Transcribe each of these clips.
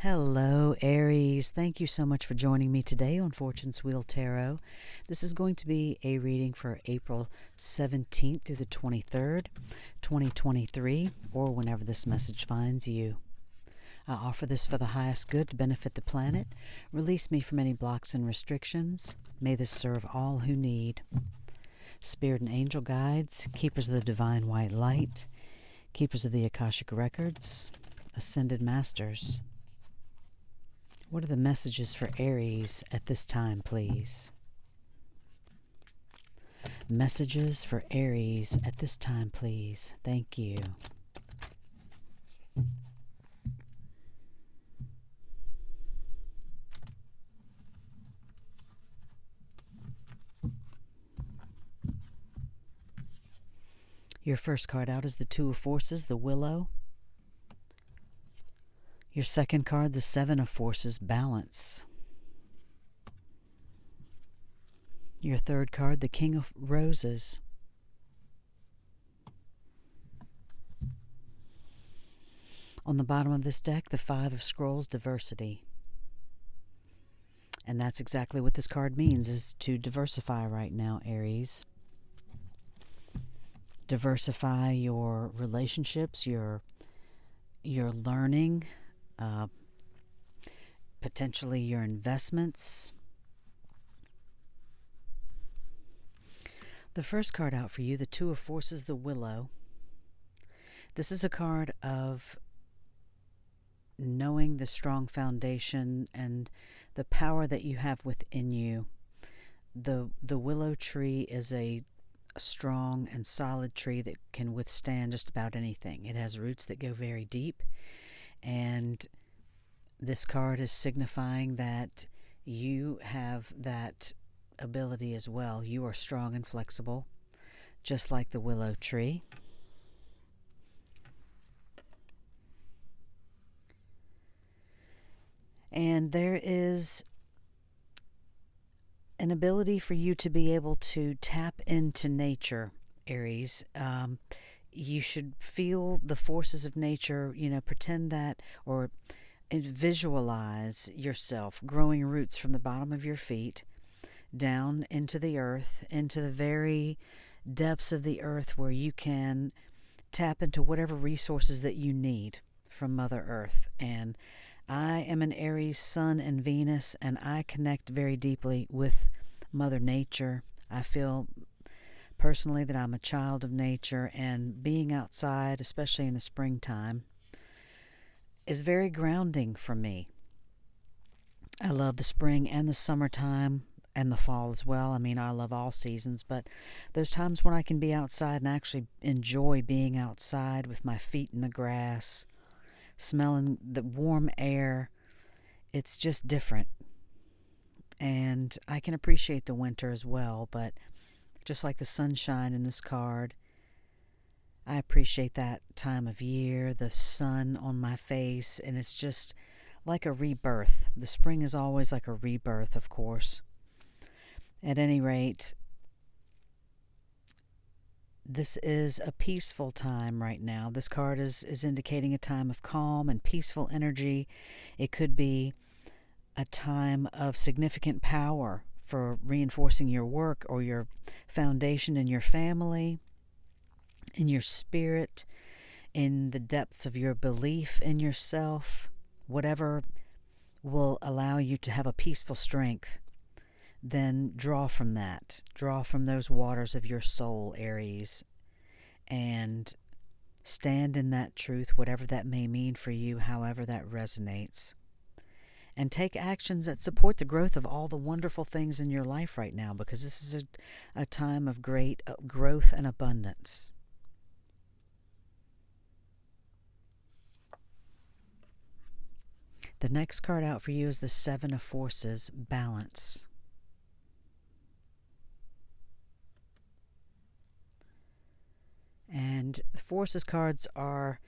Hello, Aries. Thank you so much for joining me today on Fortune's Wheel Tarot. This is going to be a reading for April 17th through the 23rd, 2023, or whenever this message finds you. I offer this for the highest good to benefit the planet. Release me from any blocks and restrictions. May this serve all who need. Spirit and angel guides, keepers of the divine white light, keepers of the Akashic records, ascended masters. What are the messages for Aries at this time, please? Messages for Aries at this time, please. Thank you. Your first card out is the Two of Forces, the Willow. Your second card, the Seven of Forces, Balance. Your third card, the King of Roses. On the bottom of this deck, the Five of Scrolls, Diversity. And that's exactly what this card means, is to diversify right now, Aries. Diversify your relationships, your learning, potentially your investments. The first card out for you, the Two of Forces, the Willow. This is a card of knowing the strong foundation and the power that you have within you. The willow tree is a strong and solid tree that can withstand just about anything. It has roots that go very deep, and this card is signifying that you have that ability as well. You are strong and flexible, just like the willow tree. And there is an ability for you to be able to tap into nature, Aries. You should feel the forces of nature, pretend that, or visualize yourself growing roots from the bottom of your feet down into the earth, into the very depths of the earth where you can tap into whatever resources that you need from Mother Earth. And I am an Aries Sun and Venus, and I connect very deeply with Mother Nature. I feel personally that I'm a child of nature, and being outside, especially in the springtime, is very grounding for me. I love the spring and the summertime and the fall as well. I mean, I love all seasons, but there's times when I can be outside and actually enjoy being outside with my feet in the grass, smelling the warm air. It's just different. And I can appreciate the winter as well, but just like the sunshine in this card, I appreciate that time of year, the sun on my face, and it's just like a rebirth. The spring is always like a rebirth, of course. At any rate, this is a peaceful time right now. This card is indicating a time of calm and peaceful energy. It could be a time of significant power for reinforcing your work or your foundation in your family, in your spirit, in the depths of your belief in yourself, whatever will allow you to have a peaceful strength. Then draw from that. Draw from those waters of your soul, Aries, and stand in that truth, whatever that may mean for you, however that resonates. And take actions that support the growth of all the wonderful things in your life right now, because this is a time of great growth and abundance. The next card out for you is the Seven of Forces, Balance. And the Forces cards are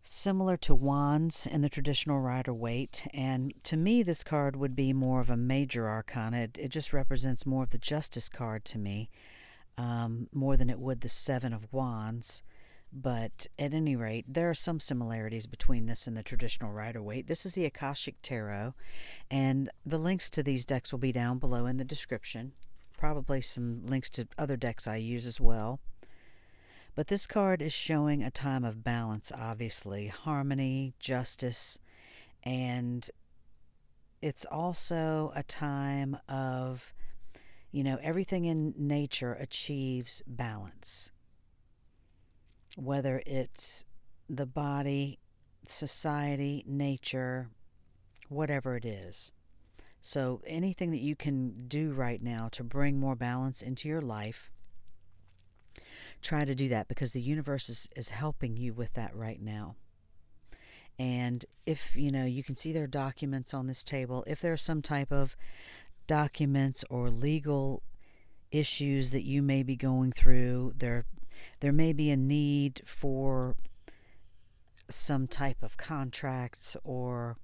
similar to wands in the traditional Rider-Waite, and to me this card would be more of a major arcana. It just represents more of the Justice card to me, more than it would the Seven of Wands. But at any rate, there are some similarities between this and the traditional Rider-Waite. This is the Akashic Tarot, and the links to these decks will be down below in the description. Probably some links to other decks I use as well. But this card is showing a time of balance, obviously, harmony, justice, and it's also a time of, everything in nature achieves balance. Whether it's the body, society, nature, whatever it is. So anything that you can do right now to bring more balance into your life, try to do that, because the universe is helping you with that right now. And if, you can see there are documents on this table. If there's some type of documents or legal issues that you may be going through, there may be a need for some type of contracts or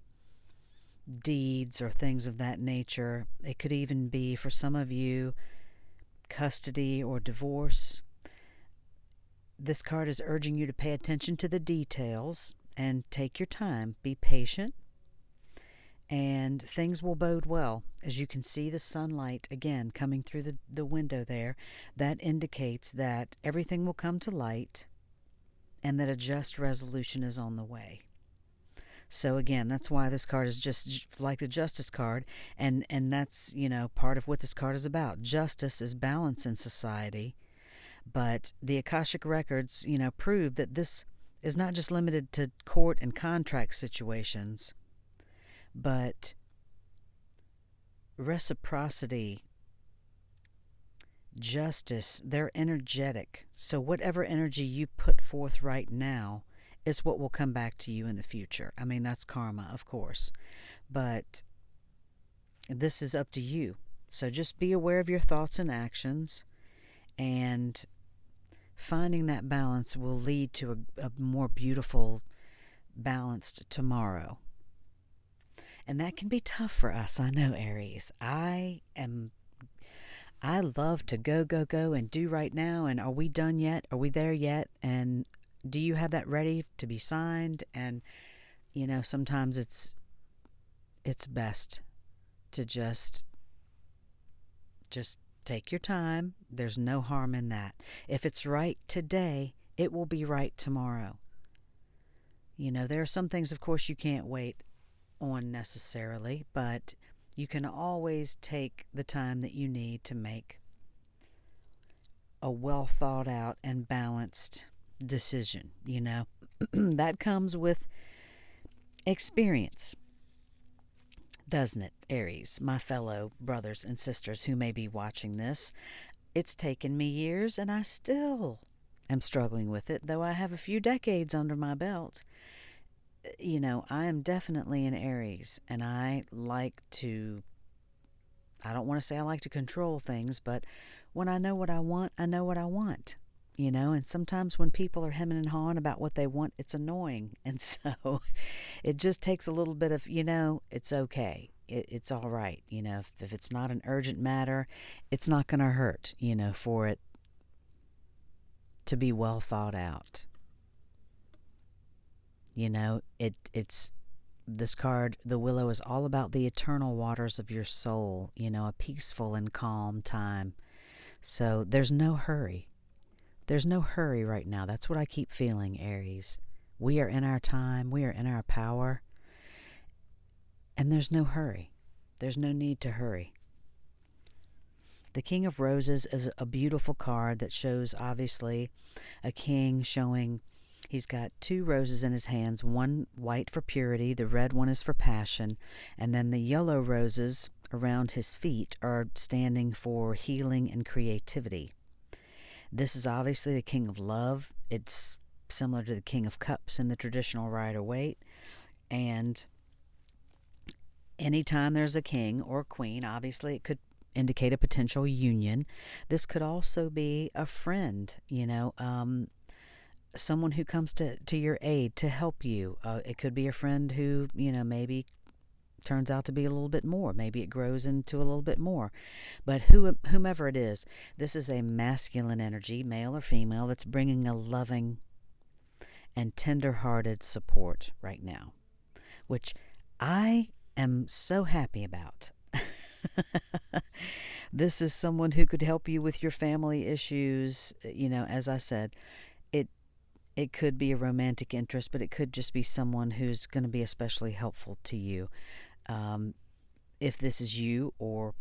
deeds or things of that nature. It could even be, for some of you, custody or divorce. This card is urging you to pay attention to the details and take your time. Be patient, and things will bode well. As you can see the sunlight again coming through the window there, that indicates that everything will come to light and that a just resolution is on the way. So again, that's why this card is just like the Justice card, and that's, part of what this card is about. Justice is balance in society, but the Akashic records, prove that this is not just limited to court and contract situations, but reciprocity, justice, they're energetic. So whatever energy you put forth right now is what will come back to you in the future. I mean, that's karma, of course, but this is up to you. So just be aware of your thoughts and actions, and finding that balance will lead to a more beautiful, balanced tomorrow. And that can be tough for us, I know, Aries. I love to go and do right now, and are we done yet? Are we there yet? And do you have that ready to be signed? And, sometimes it's best to just take your time. There's no harm in that. If it's right today, it will be right tomorrow. There are some things, of course, you can't wait on necessarily, but you can always take the time that you need to make a well thought out and balanced decision. That comes with experience, doesn't it, Aries, my fellow brothers and sisters who may be watching this? It's taken me years, and I still am struggling with it, though I have a few decades under my belt. I am definitely an Aries, and I don't want to say I like to control things, but when I know what I want, I know what I want. And sometimes when people are hemming and hawing about what they want, it's annoying. And so it just takes a little bit of, it's okay. It's all right. If it's not an urgent matter, it's not going to hurt, for it to be well thought out. It's this card, the Willow, is all about the eternal waters of your soul, a peaceful and calm time. So there's no hurry. There's no hurry right now. That's what I keep feeling, Aries. We are in our time. We are in our power. And there's no hurry. There's no need to hurry. The King of Roses is a beautiful card that shows, obviously, a king showing he's got two roses in his hands, one white for purity, the red one is for passion, and then the yellow roses around his feet are standing for healing and creativity. This is obviously the King of Love. It's similar to the King of Cups in the traditional Rider-Waite. And anytime there's a king or queen, obviously it could indicate a potential union. This could also be a friend, someone who comes to your aid to help you. It could be a friend who, maybe turns out to be a little bit more. Maybe it grows into a little bit more. But whomever it is, this is a masculine energy, male or female, that's bringing a loving and tender-hearted support right now, which I am so happy about. This is someone who could help you with your family issues. As I said, it it could be a romantic interest, but it could just be someone who's going to be especially helpful to you. Um, if this is you, or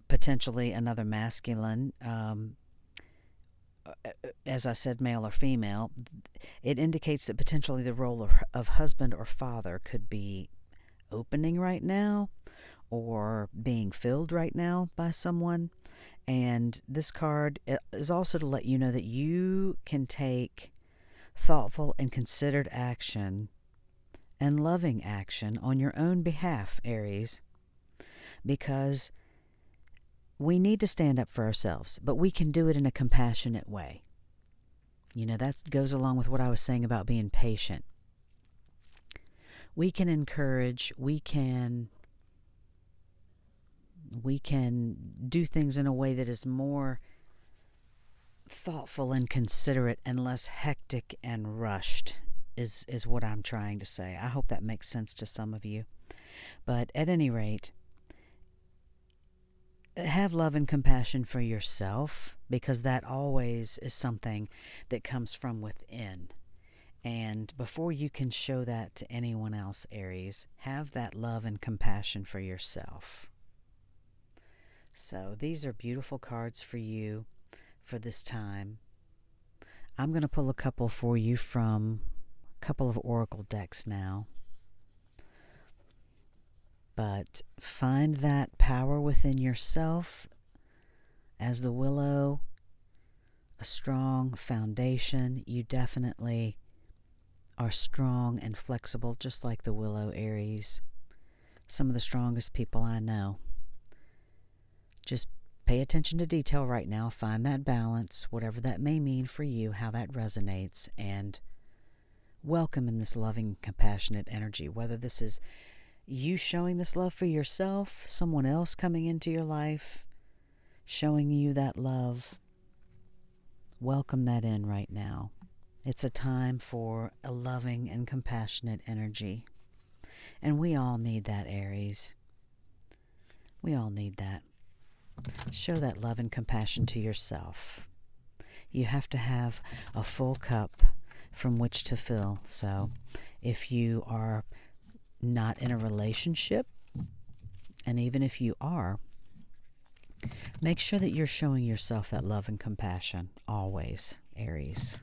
potentially another masculine, as I said, male or female, it indicates that potentially the role of husband or father could be opening right now, or being filled right now by someone. And this card is also to let you know that you can take thoughtful and considered action and loving action on your own behalf, Aries, because we need to stand up for ourselves, but we can do it in a compassionate way. That goes along with what I was saying about being patient. We can encourage, we can do things in a way that is more thoughtful and considerate and less hectic and rushed, is what I'm trying to say. I hope that makes sense to some of you. But at any rate, have love and compassion for yourself, because that always is something that comes from within. And before you can show that to anyone else, Aries, have that love and compassion for yourself. So these are beautiful cards for you for this time. I'm going to pull a couple for you from a couple of oracle decks now. But find that power within yourself as the willow, a strong foundation. You definitely are strong and flexible, just like the willow, Aries. Some of the strongest people I know. Just pay attention to detail right now. Find that balance, whatever that may mean for you, how that resonates, and welcome in this loving, compassionate energy. Whether this is you showing this love for yourself, someone else coming into your life, showing you that love, welcome that in right now. It's a time for a loving and compassionate energy. And we all need that, Aries. We all need that. Show that love and compassion to yourself. You have to have a full cup from which to fill. So if you are not in a relationship, and even if you are, make sure that you're showing yourself that love and compassion always, Aries.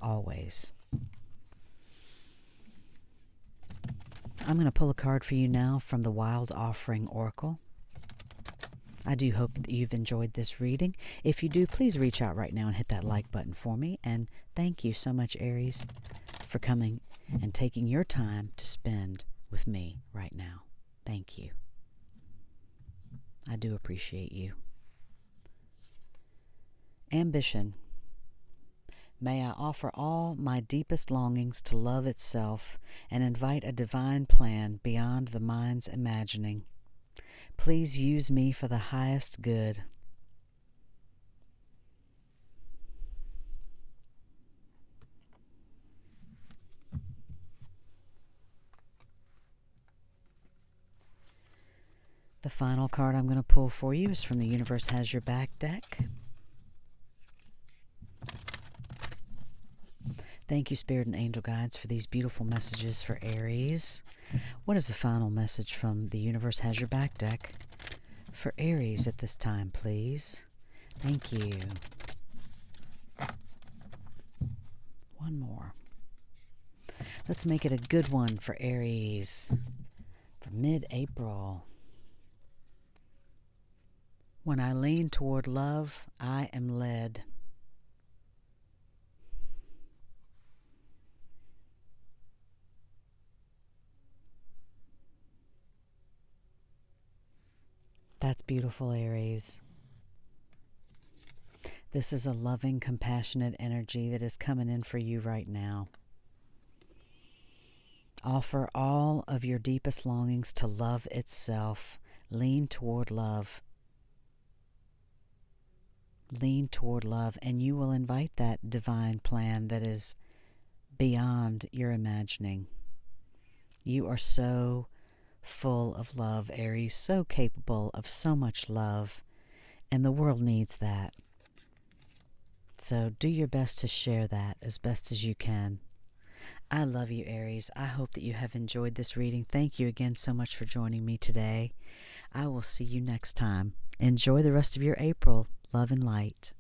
Always. I'm going to pull a card for you now from the Wild Offering Oracle. I do hope that you've enjoyed this reading. If you do, please reach out right now and hit that like button for me. And thank you so much, Aries, for coming and taking your time to spend with me right now. Thank you. I do appreciate you. Ambition. May I offer all my deepest longings to love itself and invite a divine plan beyond the mind's imagining. Please use me for the highest good. The final card I'm going to pull for you is from the Universe Has Your Back deck. Thank you, Spirit and Angel Guides, for these beautiful messages for Aries. What is the final message from the Universe Has Your Back deck for Aries at this time, please? Thank you. One more. Let's make it a good one for Aries for mid-April. When I lean toward love, I am led. That's beautiful, Aries. This is a loving, compassionate energy that is coming in for you right now. Offer all of your deepest longings to love itself. Lean toward love. Lean toward love, and you will invite that divine plan that is beyond your imagining. You are so full of love, Aries, so capable of so much love, and the world needs that. So do your best to share that as best as you can. I love you, Aries. I hope that you have enjoyed this reading. Thank you again so much for joining me today. I will see you next time. Enjoy the rest of your April. Love and light.